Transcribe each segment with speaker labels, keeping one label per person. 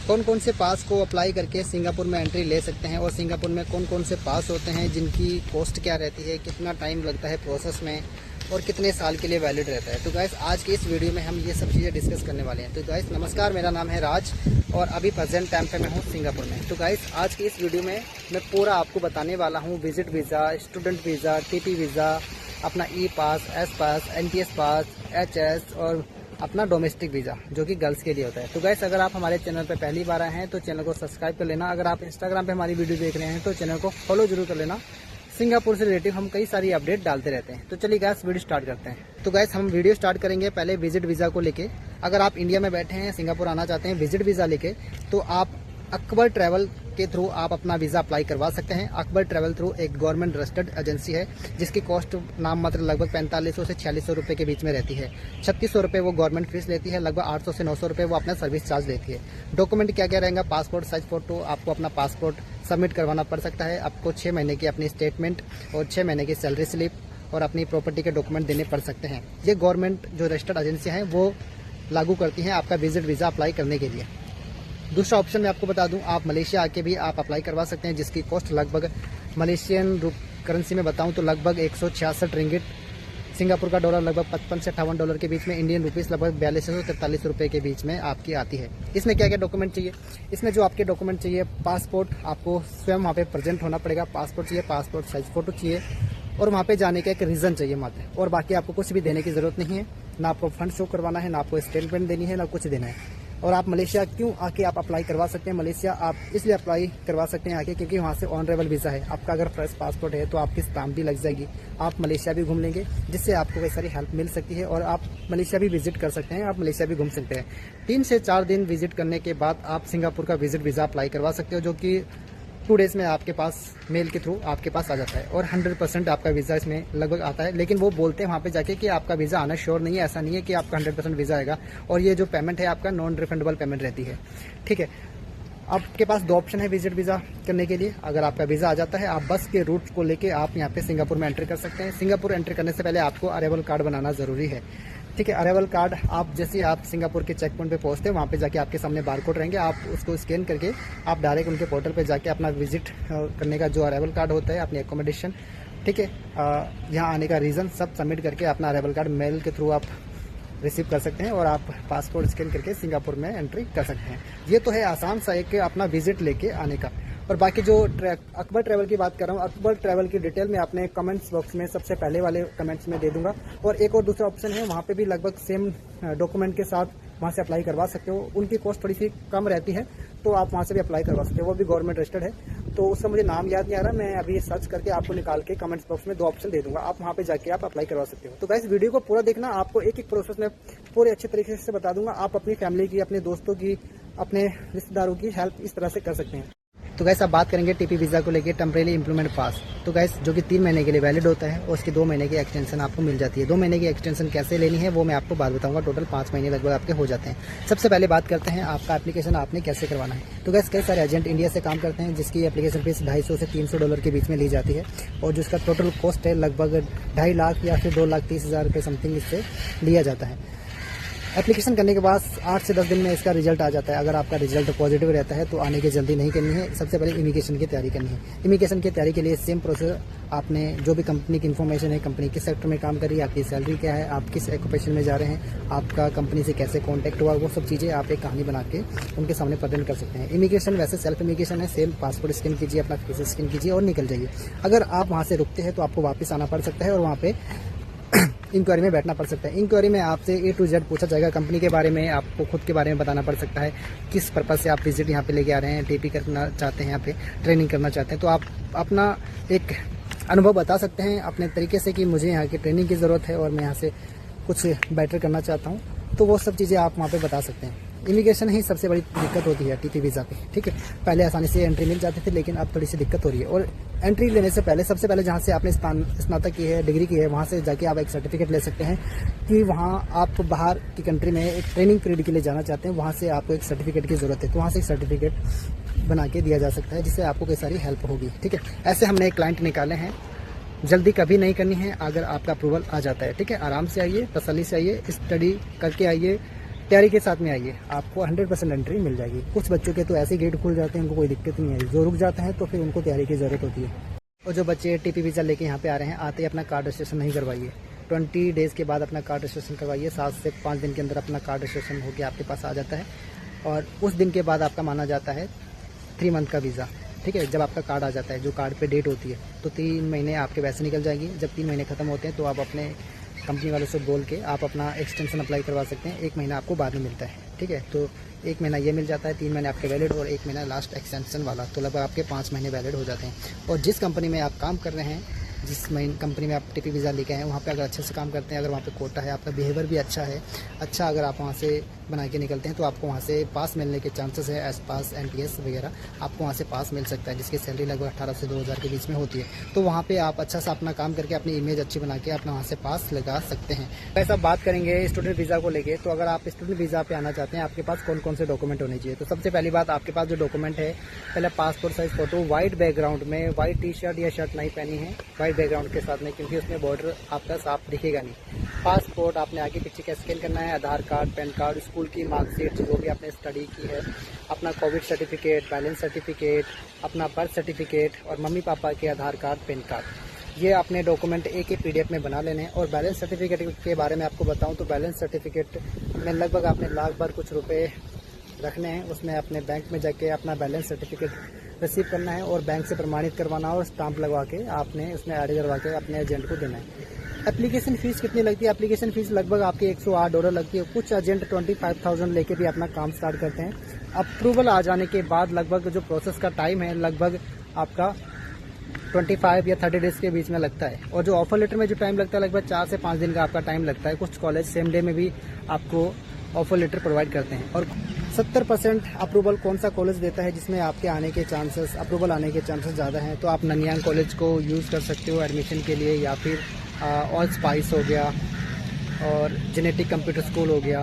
Speaker 1: कौन कौन से पास को अप्लाई करके सिंगापुर में एंट्री ले सकते हैं और सिंगापुर में कौन कौन से पास होते हैं, जिनकी कॉस्ट क्या रहती है, कितना टाइम लगता है प्रोसेस में और कितने साल के लिए वैलिड रहता है। तो गाइस आज की इस वीडियो में हम ये सब चीज़ें डिस्कस करने वाले हैं। तो गाइस नमस्कार, मेरा नाम है राज और अभी प्रेजेंट टाइम पे मैं हूँ सिंगापुर में। तो गाइस आज की इस वीडियो में मैं पूरा आपको बताने वाला हूँ visit visa, student visa, TP visa, अपना ई पास, एस पास, एनटीएस पास, एचएस और अपना डोमेस्टिक वीज़ा जो कि गर्ल्स के लिए होता है। तो गाइस अगर आप हमारे चैनल पर पहली बार आए हैं तो चैनल को सब्सक्राइब कर लेना। अगर आप इंस्टाग्राम पे हमारी वीडियो देख रहे हैं तो चैनल को फॉलो जरूर कर लेना। सिंगापुर से रिलेटिव हम कई सारी अपडेट डालते रहते हैं। तो चलिए गाइस वीडियो स्टार्ट करते हैं। तो गाइस हम वीडियो स्टार्ट करेंगे पहले विजिट वीज़ा को लेके। अगर आप इंडिया में बैठे हैं, सिंगापुर आना चाहते हैं विजिट वीज़ा लेके, तो आप अकबर ट्रैवल के थ्रू आप अपना वीज़ा अप्लाई करवा सकते हैं। अकबर ट्रैवल थ्रू एक गवर्नमेंट रजिस्टर्ड एजेंसी है जिसकी कॉस्ट नाम मात्र लगभग 4500 से 4600 रुपये के बीच में रहती है। 3600 रुपये वो गवर्नमेंट फीस लेती है, लगभग 800 से 900 रुपये वो अपना सर्विस चार्ज लेती है। डॉक्यूमेंट क्या क्या रहेगा, पासपोर्ट साइज फोटो, आपको अपना पासपोर्ट सबमिट करवाना पड़ सकता है। आपको 6 महीने की अपनी स्टेटमेंट और 6 महीने की सैलरी स्लिप और अपनी प्रॉपर्टी के डॉक्यूमेंट देने पड़ सकते हैं। ये गवर्नमेंट जो रजिस्टर्ड एजेंसी हैं वो लागू करती हैं आपका विजिट वीज़ा अप्लाई करने के लिए। दूसरा ऑप्शन मैं आपको बता दूं, आप मलेशिया आके भी आप अप्लाई करवा सकते हैं जिसकी कॉस्ट लगभग मलेशियन करेंसी में बताऊं तो लगभग 166 रिंगिट, सिंगापुर का डॉलर लगभग 55 से 58 डॉलर के बीच में, इंडियन रुपीस लगभग 42 से 43 रुपये के बीच में आपकी आती है। इसमें क्या क्या डॉक्यूमेंट चाहिए, इसमें जो आपके डॉक्यूमेंट चाहिए, पासपोर्ट आपको स्वयं वहाँ पे प्रेजेंट होना पड़ेगा। पासपोर्ट चाहिए, पासपोर्ट साइज फोटो चाहिए और वहाँ पे जाने का एक रीज़न चाहिए मात्र, और बाकी आपको कुछ भी देने की ज़रूरत नहीं है। ना आपको फंड शो करवाना है, ना आपको स्टेटमेंट देनी है, ना कुछ देना है। और आप मलेशिया क्यों आके आप अप्लाई करवा सकते हैं, मलेशिया आप इसलिए अप्लाई करवा सकते हैं आके क्योंकि वहाँ से ऑनरेबल वीज़ा है। आपका अगर फ्रेश पासपोर्ट है तो आपकी स्टाम्प भी लग जाएगी, आप मलेशिया भी घूम लेंगे, जिससे आपको कई सारी हेल्प मिल सकती है और आप मलेशिया भी विजिट कर सकते हैं, आप मलेशिया भी घूम सकते हैं। 3 से 4 दिन विजिट करने के बाद आप सिंगापुर का विजिट वीज़ा अप्लाई करवा सकते हो, जो कि 2 डेज़ में आपके पास मेल के थ्रू आपके पास आ जाता है और 100% आपका वीज़ा इसमें लगभग आता है। लेकिन वो बोलते हैं वहाँ पे जाके कि आपका वीज़ा आना श्योर नहीं है, ऐसा नहीं है कि आपका 100% वीज़ा आएगा। और ये जो पेमेंट है आपका नॉन रिफंडेबल पेमेंट रहती है। ठीक है, आपके पास 2 ऑप्शन है विजिट वीज़ा करने के लिए। अगर आपका वीज़ा आ जाता है, आप बस के रूट को लेके आप यहाँ पे सिंगापुर में एंट्री कर सकते हैं। सिंगापुर एंट्री करने से पहले आपको अराइवल कार्ड बनाना ज़रूरी है। ठीक है, अराइवल कार्ड आप जैसे आप सिंगापुर के चेक पॉइंट पे पहुँचते हैं, वहाँ पे जाके आपके सामने बारकोड रहेंगे, आप उसको स्कैन करके आप डायरेक्ट उनके पोर्टल पे जाके अपना विजिट करने का जो अराइवल कार्ड होता है, अपनी एकोमोडेशन, ठीक है, यहाँ आने का रीज़न सब सबमिट करके अपना अराइवल कार्ड मेल के थ्रू आप रिसीव कर सकते हैं और आप पासपोर्ट स्कैन करके सिंगापुर में एंट्री कर सकते हैं। ये तो है आसान सा एक अपना विजिट लेके आने का। और बाकी जो अकबर ट्रैवल की बात कर रहा हूँ, अकबर ट्रैवल की डिटेल में आपने कमेंट्स बॉक्स में सबसे पहले वाले कमेंट्स में दे दूंगा। और एक और दूसरा ऑप्शन है, वहाँ पे भी लगभग सेम डॉक्यूमेंट के साथ वहाँ से अप्लाई करवा सकते हो। उनकी कॉस्ट थोड़ी सी कम रहती है तो आप वहाँ से भी अप्लाई करवा सकते हो, वो भी गवर्नमेंट रजिस्टर्ड है। तो उसका मुझे नाम याद नहीं आ रहा, मैं अभी सर्च करके आपको निकाल के कमेंट्स बॉक्स में 2 ऑप्शन दे दूंगा, आप वहाँ पे जाके आप अप्लाई करवा सकते हो। तो गाइस वीडियो को पूरा देखना, आपको एक एक प्रोसेस में पूरे अच्छे तरीके से बता दूंगा। आप अपनी फैमिली की, अपने दोस्तों की, अपने रिश्तेदारों की हेल्प इस तरह से कर सकते हैं। तो गैस अब बात करेंगे टीपी वीज़ा को लेके, टेम्परेरी इम्प्लॉयमेंट पास। तो गैस जो कि 3 महीने के लिए वैलिड होता है और उसकी 2 महीने की एक्सटेंशन आपको मिल जाती है। 2 महीने की एक्सटेंशन कैसे लेनी है वो मैं आपको बात बताऊंगा। टोटल 5 महीने लगभग आपके हो जाते हैं। सबसे पहले बात करते हैं आपका एप्लीकेशन आपने कैसे करवाना है। तो गैस कई सारे एजेंट इंडिया से काम करते हैं जिसकी एप्लीकेशन फीस 250 से 300 डॉलर के बीच में ली जाती है और जिसका टोटल कॉस्ट है लगभग 2.5 लाख या फिर 2,30,000 रुपये समथिंग इससे लिया जाता है। एप्लीकेशन करने के बाद 8 से 10 दिन में इसका रिजल्ट आ जाता है। अगर आपका रिजल्ट पॉजिटिव रहता है तो आने की जल्दी नहीं करनी है, सबसे पहले इमिग्रेशन की तैयारी करनी है। इमिग्रेशन की तैयारी के लिए सेम प्रोसेस, आपने जो भी कंपनी की इन्फॉर्मेशन है, कंपनी किस सेक्टर में काम कर रही है, आपकी सैलरी क्या है, आप किस ऑक्यूपेशन में जा रहे हैं, आपका कंपनी से कैसे कॉन्टैक्ट हुआ, वो सब चीज़ें आप एक कहानी बना के उनके सामने प्रेजेंट कर सकते हैं। इमिग्रेशन वैसे सेल्फ इमिग्रेशन है, सेम पासपोर्ट स्कैन कीजिए, अपना फेस स्कैन कीजिए और निकल जाइए। अगर आप वहाँ से रुकते हैं तो आपको वापस आना पड़ सकता है और वहाँ पे इंक्वायरी में बैठना पड़ सकता है। इंक्वायरी में आपसे A to Z पूछा जाएगा, कंपनी के बारे में, आपको खुद के बारे में बताना पड़ सकता है, किस पर्पज़ से आप विजिट यहाँ पे लेके आ रहे हैं, टीपी करना चाहते हैं, यहाँ पे ट्रेनिंग करना चाहते हैं। तो आप अपना एक अनुभव बता सकते हैं अपने तरीके से कि मुझे यहाँ की ट्रेनिंग की ज़रूरत है और मैं यहाँ से कुछ बेटर करना चाहता हूँ। तो वो सब चीज़ें आप वहाँ पे बता सकते हैं। इमिग्रेशन ही सबसे बड़ी दिक्कत होती है टीपी वीज़ा पे। ठीक है, पहले आसानी से एंट्री मिल जाती थी लेकिन अब थोड़ी सी दिक्कत हो रही है। और एंट्री लेने से पहले सबसे पहले जहाँ से आपने स्नातक की है, डिग्री की है, वहाँ से जाके आप एक सर्टिफिकेट ले सकते हैं कि वहाँ आप बाहर की कंट्री में एक ट्रेनिंग पीरियड के लिए जाना चाहते हैं, वहाँ से आपको एक सर्टिफिकेट की ज़रूरत है। तो वहाँ से एक सर्टिफिकेट बना के दिया जा सकता है जिससे आपको कई सारी हेल्प होगी। ठीक है, ऐसे हमने एक क्लाइंट निकाले हैं। जल्दी कभी नहीं करनी है अगर आपका अप्रूवल आ जाता है। ठीक है, आराम से आइए, तसल्ली से आइए, स्टडी करके आइए, तैयारी के साथ में आइए, आपको 100% एंट्री मिल जाएगी। कुछ बच्चों के तो ऐसे गेट खुल जाते हैं, उनको कोई दिक्कत नहीं है, जो रुक जाते हैं तो फिर उनको तैयारी की ज़रूरत होती है। और जो बच्चे टीपी वीज़ा लेके यहाँ पे आ रहे हैं, आते ही अपना कार्ड रजिस्ट्रेशन नहीं करवाइए। 20 डेज़ के बाद अपना कार्ड रजिस्ट्रेशन करवाइए। 7 से 5 दिन के अंदर अपना कार्ड रजिस्ट्रेशन होकर आपके पास आ जाता है और उस दिन के बाद आपका माना जाता है 3 मंथ का वीज़ा। ठीक है, जब आपका कार्ड आ जाता है, जो कार्ड पे डेट होती है, तो 3 महीने आपके वैसे निकल जाएंगे। जब 3 महीने खत्म होते हैं तो आप अपने कंपनी वालों से बोल के आप अपना एक्सटेंशन अप्लाई करवा सकते हैं। 1 महीना आपको बाद में मिलता है। ठीक है, तो 1 महीना ये मिल जाता है, 3 महीने आपके वैलिड और 1 महीना लास्ट एक्सटेंशन वाला, तो लगभग आपके 5 महीने वैलिड हो जाते हैं। और जिस कंपनी में आप काम कर रहे हैं, जिस कंपनी में आप टीपी वीज़ा लेके आए हैं, वहाँ पे अगर अच्छे से काम करते हैं, अगर वहाँ पे कोटा है, आपका बिहेवियर भी अच्छा है, अच्छा अगर आप वहाँ से बना के निकलते हैं तो आपको वहाँ से पास मिलने के चांसेस है। एस पास, NTS वगैरह आपको वहाँ से पास मिल सकता है, जिसकी सैलरी लगभग 18 से 2000 के बीच में होती है। तो वहाँ पे आप अच्छा सा अपना काम करके अपनी इमेज अच्छी बना के अपना वहाँ से पास लगा सकते हैं। वैसे आप बात करेंगे स्टूडेंट वीज़ा को लेके, तो अगर आप स्टूडेंट वीज़ा पे आना चाहते हैं, आपके पास कौन कौन से डॉक्यूमेंट होने चाहिए। तो सबसे पहली बात, आपके पास जो डॉक्यूमेंट है, पहले passport size photo, white background में, व्हाइट टी-शर्ट या शर्ट नहीं पहनी है व्हाइट बैकग्राउंड के साथ में, क्योंकि उसमें बॉर्डर आपका साफ दिखेगा नहीं। पासपोर्ट आपने आगे पीछे का स्कैन करना है, आधार कार्ड, पैन कार्ड, स्कूल की मार्कशीट जो भी आपने स्टडी की है, अपना कोविड सर्टिफिकेट, बैलेंस सर्टिफिकेट, अपना बर्थ सर्टिफिकेट और मम्मी पापा के आधार कार्ड, पैन कार्ड, ये अपने डॉक्यूमेंट एक ही PDF में बना लेने हैं। और बैलेंस सर्टिफिकेट के बारे में आपको बताऊं तो बैलेंस सर्टिफिकेट में लगभग आपने लाख भर कुछ रुपए रखने हैं। उसमें अपने बैंक में जाके अपना बैलेंस सर्टिफिकेट रिसीव करना है और बैंक से प्रमाणित करवाना और स्टाम्प लगवा के आपने उसमें ऐड करवा के अपने एजेंट को देना है। एप्लीकेशन फ़ीस कितनी लगती है? एप्लीकेशन फ़ीस लगभग आपकी $108 लगती है। कुछ एजेंट 25,000 लेके भी अपना काम स्टार्ट करते हैं। अप्रूवल आ जाने के बाद लगभग जो प्रोसेस का टाइम है, लगभग आपका 25 या 30 डेज़ के बीच में लगता है। और जो ऑफर लेटर में जो टाइम लगता है, लगभग 4 से 5 दिन का आपका टाइम लगता है। कुछ कॉलेज सेम डे में भी आपको ऑफर लेटर प्रोवाइड करते हैं। और 70% अप्रूवल कौन सा कॉलेज देता है जिसमें आपके आने के चांसेस, अप्रूवल आने के चांसेस ज़्यादा हैं, तो आप ननयांग कॉलेज को यूज़ कर सकते हो एडमिशन के लिए, या फिर ऑल स्पाइस हो गया और जेनेटिक कंप्यूटर स्कूल हो गया।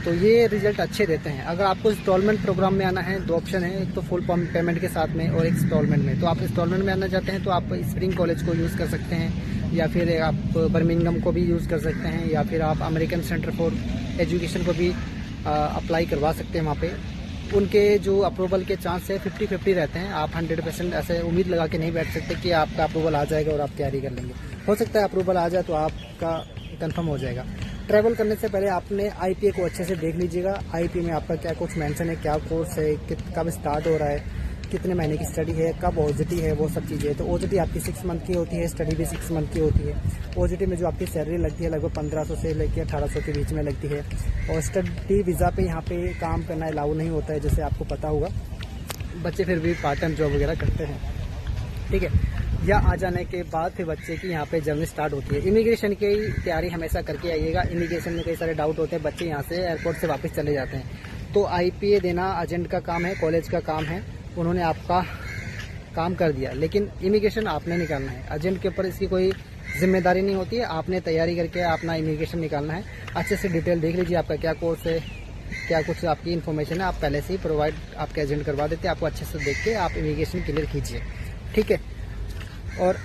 Speaker 1: तो ये रिजल्ट अच्छे देते हैं। अगर आपको इंस्टॉलमेंट प्रोग्राम में आना है, 2 ऑप्शन है, एक तो फुल पेमेंट के साथ में और एक इंस्टॉलमेंट में। तो आप इंस्टॉलमेंट में आना चाहते हैं तो आप स्प्रिंग कॉलेज को यूज़ कर सकते हैं, या फिर आप बर्मिंघम को भी यूज़ कर सकते हैं, या फिर आप अमेरिकन सेंटर फॉर एजुकेशन को भी अप्लाई करवा सकते हैं। वहाँ पे उनके जो अप्रूवल के चांस है 50-50 रहते हैं। आप 100% ऐसे उम्मीद लगा के नहीं बैठ सकते कि आपका अप्रूवल आ जाएगा और आप तैयारी कर लेंगे। हो सकता है अप्रूवल आ जाए तो आपका कंफर्म हो जाएगा। ट्रैवल करने से पहले आपने IPA को अच्छे से देख लीजिएगा। IPA में आपका क्या कुछ मेंशन है, क्या कोर्स है, कब स्टार्ट हो रहा है, कितने महीने की स्टडी है, कब OJT है, वो सब चीज़ें। तो OJT आपकी 6 मंथ की होती है, स्टडी भी 6 मंथ की होती है। OJT में जो आपकी सैलरी लगती है लगभग 1500 से लेकर 1800 के बीच में लगती है। और स्टडी वीज़ा पे यहाँ पे काम करना अलाउ नहीं होता है, जैसे आपको पता होगा। बच्चे फिर भी पार्ट टाइम जॉब वगैरह करते हैं। ठीक है, या आ जाने के बाद फिर बच्चे की यहाँ पे जर्नी स्टार्ट होती है। इमिग्रेशन की तैयारी हमेशा करके आइएगा। इमिग्रेशन में कई सारे डाउट होते हैं, बच्चे यहाँ से एयरपोर्ट से वापस चले जाते हैं। तो IPA देना एजेंट का काम है, कॉलेज का काम है। उन्होंने आपका काम कर दिया, लेकिन इमिग्रेशन आपने निकालना है। एजेंट के ऊपर इसकी कोई जिम्मेदारी नहीं होती है। आपने तैयारी करके अपना इमिग्रेशन निकालना है। अच्छे से डिटेल देख लीजिए, आपका क्या कोर्स है, क्या कुछ आपकी इन्फॉर्मेशन है, आप पहले से ही प्रोवाइड आपके एजेंट करवा देते हैं। आपको अच्छे से देख के आप इमिग्रेशन क्लियर कीजिए। ठीक है, और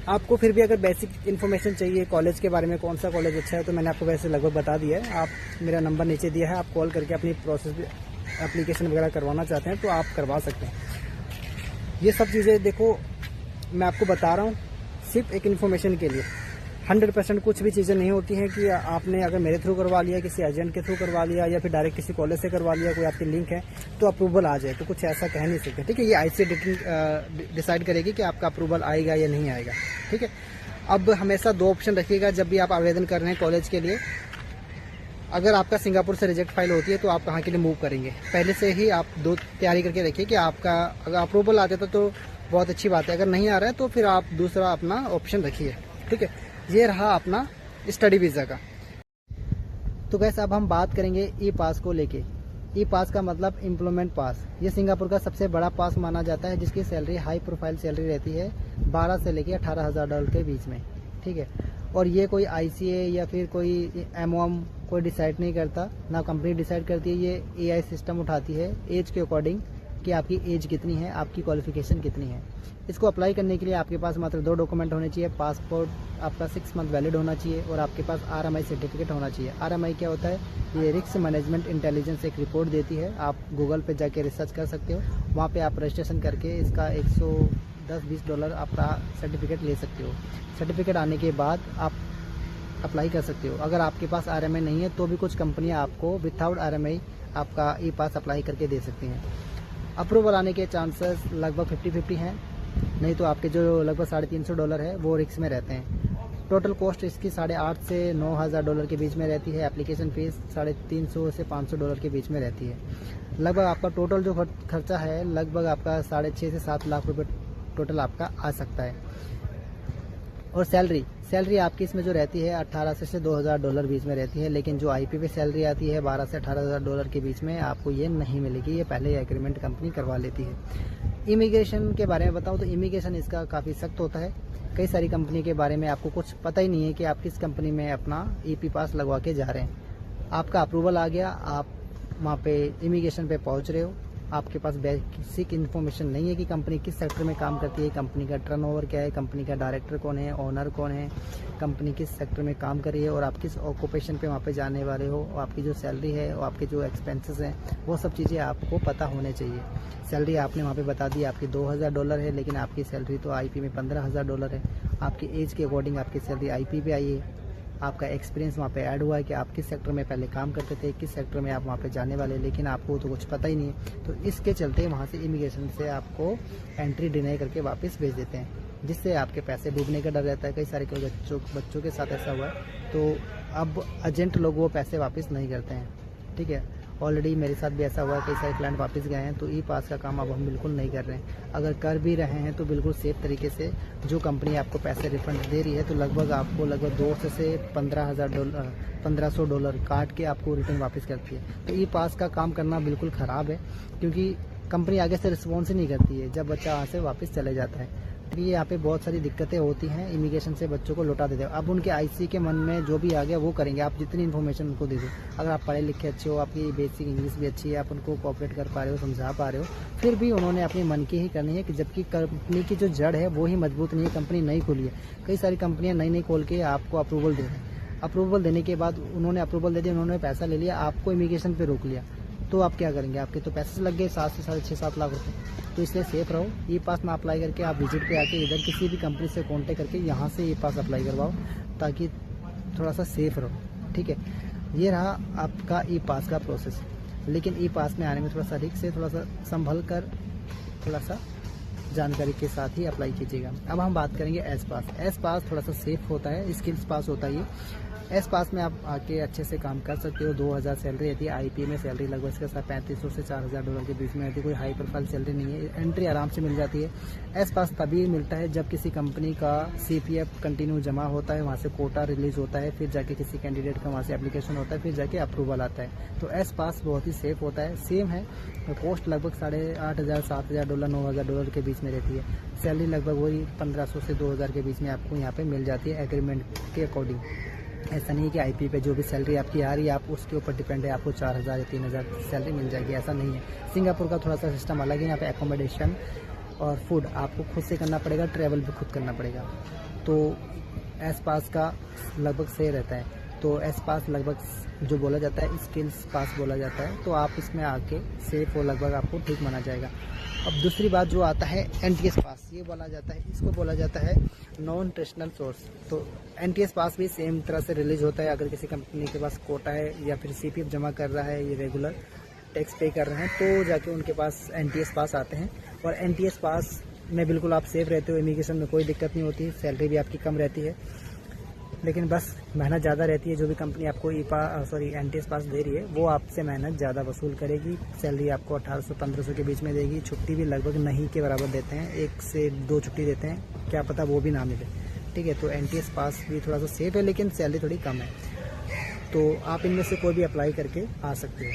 Speaker 1: आपको फिर भी अगर बेसिक इन्फॉर्मेशन चाहिए कॉलेज के बारे में, कौन सा कॉलेज अच्छा है, तो मैंने आपको वैसे लगभग बता दिया है। आप मेरा नंबर नीचे दिया है, आप कॉल करके अपनी प्रोसेस एप्लीकेशन वगैरह करवाना चाहते हैं तो आप करवा सकते हैं। ये सब चीज़ें देखो मैं आपको बता रहा हूँ सिर्फ एक इन्फॉर्मेशन के लिए। 100% कुछ भी चीज़ें नहीं होती हैं कि आपने अगर मेरे थ्रू करवा लिया, किसी एजेंट के थ्रू करवा लिया, या फिर डायरेक्ट किसी कॉलेज से करवा लिया, कोई आपकी लिंक है तो अप्रूवल आ जाए, तो कुछ ऐसा कह नहीं सकते। ठीक है, ये ICA डिसाइड करेगी कि आपका अप्रूवल आएगा या नहीं आएगा। ठीक है, अब हमेशा 2 ऑप्शन रखिएगा जब भी आप आवेदन कर रहे हैं कॉलेज के लिए। अगर आपका सिंगापुर से रिजेक्ट फाइल होती है तो आप कहाँ के लिए मूव करेंगे, पहले से ही आप 2 तैयारी करके रखिए कि आपका अगर अप्रूवल आ जाता तो बहुत अच्छी बात है, अगर नहीं आ रहा है तो फिर आप दूसरा अपना ऑप्शन रखिए। ठीक है, ये रहा अपना स्टडी वीज़ा का। तो गैस अब हम बात करेंगे ई पास को लेके। ई पास का मतलब एम्प्लॉयमेंट पास। ये सिंगापुर का सबसे बड़ा पास माना जाता है, जिसकी सैलरी हाई प्रोफाइल सैलरी रहती है 12 से लेके $18,000 के बीच में। ठीक है, और ये कोई ICA या फिर कोई MOM कोई डिसाइड नहीं करता, ना कंपनी डिसाइड करती है। ये AI सिस्टम उठाती है एज के अकॉर्डिंग कि आपकी एज कितनी है, आपकी क्वालिफिकेशन कितनी है। इसको अप्लाई करने के लिए आपके पास मात्र 2 डॉक्यूमेंट होने चाहिए। पासपोर्ट आपका 6 मंथ वैलिड होना चाहिए और आपके पास RMI सर्टिफिकेट होना चाहिए। RMI क्या होता है? ये रिस्क मैनेजमेंट इंटेलिजेंस एक रिपोर्ट देती है। आप गूगल पे जाके रिसर्च कर सकते हो, वहाँ पे आप रजिस्ट्रेशन करके इसका $110-20 आपका सर्टिफिकेट ले सकते हो। सर्टिफिकेट आने के बाद आप अप्लाई कर सकते हो। अगर आपके पास RMI नहीं है तो भी कुछ कंपनियां आपको विदाउट RMI आपका ई-पास अप्लाई करके दे सकती हैं। अप्रूवल आने के चांसेस लगभग 50-50 हैं, नहीं तो आपके जो लगभग $350 है वो रिस्क में रहते हैं। टोटल कॉस्ट इसकी $8,500 से $9,000 के बीच में रहती है। एप्लीकेशन फ़ीस $350 से $500 के बीच में रहती है। लगभग आपका टोटल जो खर्चा है लगभग आपका 6.5 से 7 लाख रुपये टोटल आपका आ सकता है। और सैलरी आपकी इसमें जो रहती है $1,800 से $2,000 बीच में रहती है, लेकिन जो IP पे सैलरी आती है $12,000 से $18,000 के बीच में आपको ये नहीं मिलेगी। ये पहले एग्रीमेंट कंपनी करवा लेती है। इमिग्रेशन के बारे में बताऊं तो इमिग्रेशन इसका काफ़ी सख्त होता है। कई सारी कंपनी के बारे में आपको कुछ पता ही नहीं है कि आप किस कंपनी में अपना EP पास लगवा के जा रहे हैं। आपका अप्रूवल आ गया, आप वहाँ पे इमिग्रेशन पे पहुँच रहे हो, आपके पास बेसिक इन्फॉर्मेशन नहीं है कि कंपनी किस सेक्टर में काम करती है, कंपनी का टर्नओवर क्या है, कंपनी का डायरेक्टर कौन है, ओनर कौन है, कंपनी किस सेक्टर में काम कर रही है और आप किस ऑक्यूपेशन पे वहाँ पे जाने वाले हो, और आपकी जो सैलरी है और आपके जो एक्सपेंसेस हैं वो सब चीज़ें आपको पता होने चाहिए। सैलरी आपने वहाँ पे बता दी आपकी $2,000 है, लेकिन आपकी सैलरी तो IP में $15,000 है। आपकी एज के अकॉर्डिंग आपकी सैलरी IP पे आई है। आपका एक्सपीरियंस वहाँ पे ऐड हुआ है कि आप किस सेक्टर में पहले काम करते थे, किस सेक्टर में आप वहाँ पे जाने वाले, लेकिन आपको तो कुछ पता ही नहीं है। तो इसके चलते वहाँ से इमिग्रेशन से आपको एंट्री डिनाई करके वापस भेज देते हैं, जिससे आपके पैसे डूबने का डर रहता है। कई सारे बच्चों के साथ ऐसा हुआ है। तो अब एजेंट लोग वो पैसे वापस नहीं करते हैं, ठीक है। ऑलरेडी मेरे साथ भी ऐसा हुआ है, कई सारे क्लाइंट वापस गए हैं। तो ई-पास का काम अब हम बिल्कुल नहीं कर रहे हैं। अगर कर भी रहे हैं तो बिल्कुल सेफ तरीके से। जो कंपनी आपको पैसे रिफंड दे रही है तो लगभग आपको लगभग $200 से $1,500 काट के आपको रिटर्न वापस करती है। तो ई-पास का काम करना बिल्कुल ख़राब है, क्योंकि कंपनी आगे से रिस्पॉन्स ही नहीं करती है जब बच्चा वहाँ से वापस चले जाता है। तो ये यहाँ पे बहुत सारी दिक्कतें होती हैं। इमिग्रेशन से बच्चों को लौटा देते हैं। अब उनके IC के मन में जो भी आ गया वो करेंगे। आप जितनी इन्फॉर्मेशन उनको दे दो, अगर आप पढ़े लिखे अच्छे हो, आपकी बेसिक इंग्लिश भी अच्छी है, आप उनको कोऑपरेट कर पा रहे हो, समझा पा रहे हो, फिर भी उन्होंने अपनी मन की ही करनी है। कि जबकि कंपनी की जो जड़ है वो ही मजबूत नहीं है, कंपनी नई खुली है। कई सारी कंपनियाँ नई खोल के आपको अप्रूवल दे रहे हैं। अप्रूवल देने के बाद उन्होंने अप्रूवल दे दिया, उन्होंने पैसा ले लिया, आपको इमिग्रेशन पे रोक लिया, तो आप क्या करेंगे? आपके तो पैसे लग गए 7 से 6-7 लाख रुपए। तो इसलिए सेफ रहो। ई-पास ना अप्लाई करके आप विजिट पे आके इधर किसी भी कंपनी से कांटेक्ट करके यहाँ से ई-पास अप्लाई करवाओ, ताकि थोड़ा सा सेफ रहो, ठीक है। ये रहा आपका ई-पास का प्रोसेस। लेकिन ई-पास में आने में थोड़ा सा रिस्क है, थोड़ा सा संभल कर, थोड़ा सा जानकारी के साथ ही अप्लाई कीजिएगा। अब हम बात करेंगे एस-पास। एस-पास थोड़ा सा सेफ होता है, स्किल्स पास होता है ये। एस-पास में आप आके अच्छे से काम कर सकते हो। 2,000 सैलरी रहती है। IP में सैलरी लगभग इसके साथ $3,500 से $4,000 के बीच में रहती है। कोई हाई प्रोफाइल सैलरी नहीं है, एंट्री आराम से मिल जाती है। एस-पास तभी मिलता है जब किसी कंपनी का CPF कंटिन्यू जमा होता है, वहाँ से कोटा रिलीज होता है, फिर जाके किसी कैंडिडेट का वहाँ से एप्लीकेशन होता है, फिर जाके अप्रूवल आता है। तो एस-पास बहुत ही सेफ होता है, सेम है। कॉस्ट लगभग $8,500, $7,000, $9,000 के बीच में रहती है। सैलरी लगभग वही 1,500 से 2,000 के बीच में आपको यहाँ पे मिल जाती है एग्रीमेंट के अकॉर्डिंग। ऐसा नहीं है कि IP पे जो भी सैलरी आपकी आ रही है आप उसके ऊपर डिपेंड है, आपको 4,000 या 3,000 सैलरी मिल जाएगी, ऐसा नहीं है। सिंगापुर का थोड़ा सा सिस्टम अलग है। यहाँ पे एकोमोडेशन और फूड आपको खुद से करना पड़ेगा, ट्रैवल भी खुद करना पड़ेगा। तो एस-पास का लगभग सही रहता है। तो एस-पास लगभग जो बोला जाता है स्किल्स पास बोला जाता है। तो आप इसमें आके सेफ हो, लगभग आपको ठीक माना जाएगा। अब दूसरी बात जो आता है NTS पास, ये बोला जाता है, इसको बोला जाता है नॉन ट्रेडिशनल सोर्स। तो NTS पास भी सेम तरह से रिलीज होता है। अगर किसी कंपनी के पास कोटा है या फिर CPF जमा कर रहा है, ये रेगुलर टैक्स पे कर रहे हैं, तो जाके उनके पास NTS पास आते हैं। और NTS पास में बिल्कुल आप सेफ रहते हो, इमिग्रेशन में कोई दिक्कत नहीं होती, सैलरी भी आपकी कम रहती है, लेकिन बस मेहनत ज़्यादा रहती है। जो भी कंपनी आपको NTS पास दे रही है वो आपसे मेहनत ज़्यादा वसूल करेगी। सैलरी आपको 1,800-1,500 के बीच में देगी। छुट्टी भी लगभग नहीं के बराबर देते हैं, 1 से 2 छुट्टी देते हैं, क्या पता वो भी ना मिले, ठीक है। तो NTS पास भी थोड़ा सा सेफ है, लेकिन सैलरी थोड़ी कम है। तो आप इनमें से कोई भी अप्लाई करके आ सकते हो।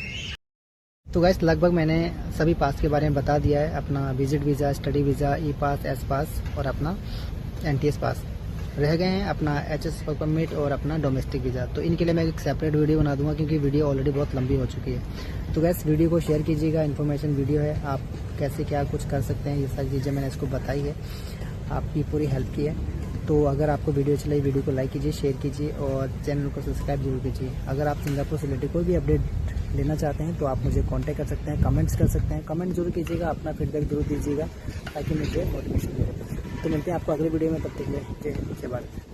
Speaker 1: तो गाइस लगभग मैंने सभी पास के बारे में बता दिया है, अपना visit visa, study visa, e pass, S pass और अपना NTS पास। रह गए हैं अपना HS वर्क परमिट और अपना डोमेस्टिक वीज़ा। तो इनके लिए मैं एक सेपरेट वीडियो बना दूंगा क्योंकि वीडियो ऑलरेडी बहुत लंबी हो चुकी है। तो गैस वीडियो को शेयर कीजिएगा, इन्फॉर्मेशन वीडियो है, आप कैसे क्या कुछ कर सकते हैं ये सारी चीज़ें मैंने इसको बताई है, आपकी पूरी हेल्प की है। तो अगर आपको वीडियो अच्छी लगी वीडियो को लाइक कीजिए, शेयर कीजिए और चैनल को सब्सक्राइब जरूर कीजिए। अगर आप सिंगापुर से रिलेटेड कोई भी अपडेट लेना चाहते हैं तो आप मुझे कांटेक्ट कर सकते हैं, कमेंट्स कर सकते हैं, कमेंट जरूर कीजिएगा, अपना फीडबैक जरूर दीजिएगा ताकि मुझे मोटिवेशन मिले। तो मिलते हैं आपको अगले वीडियो में, तब तक के लिए जय हिंद जय भारत।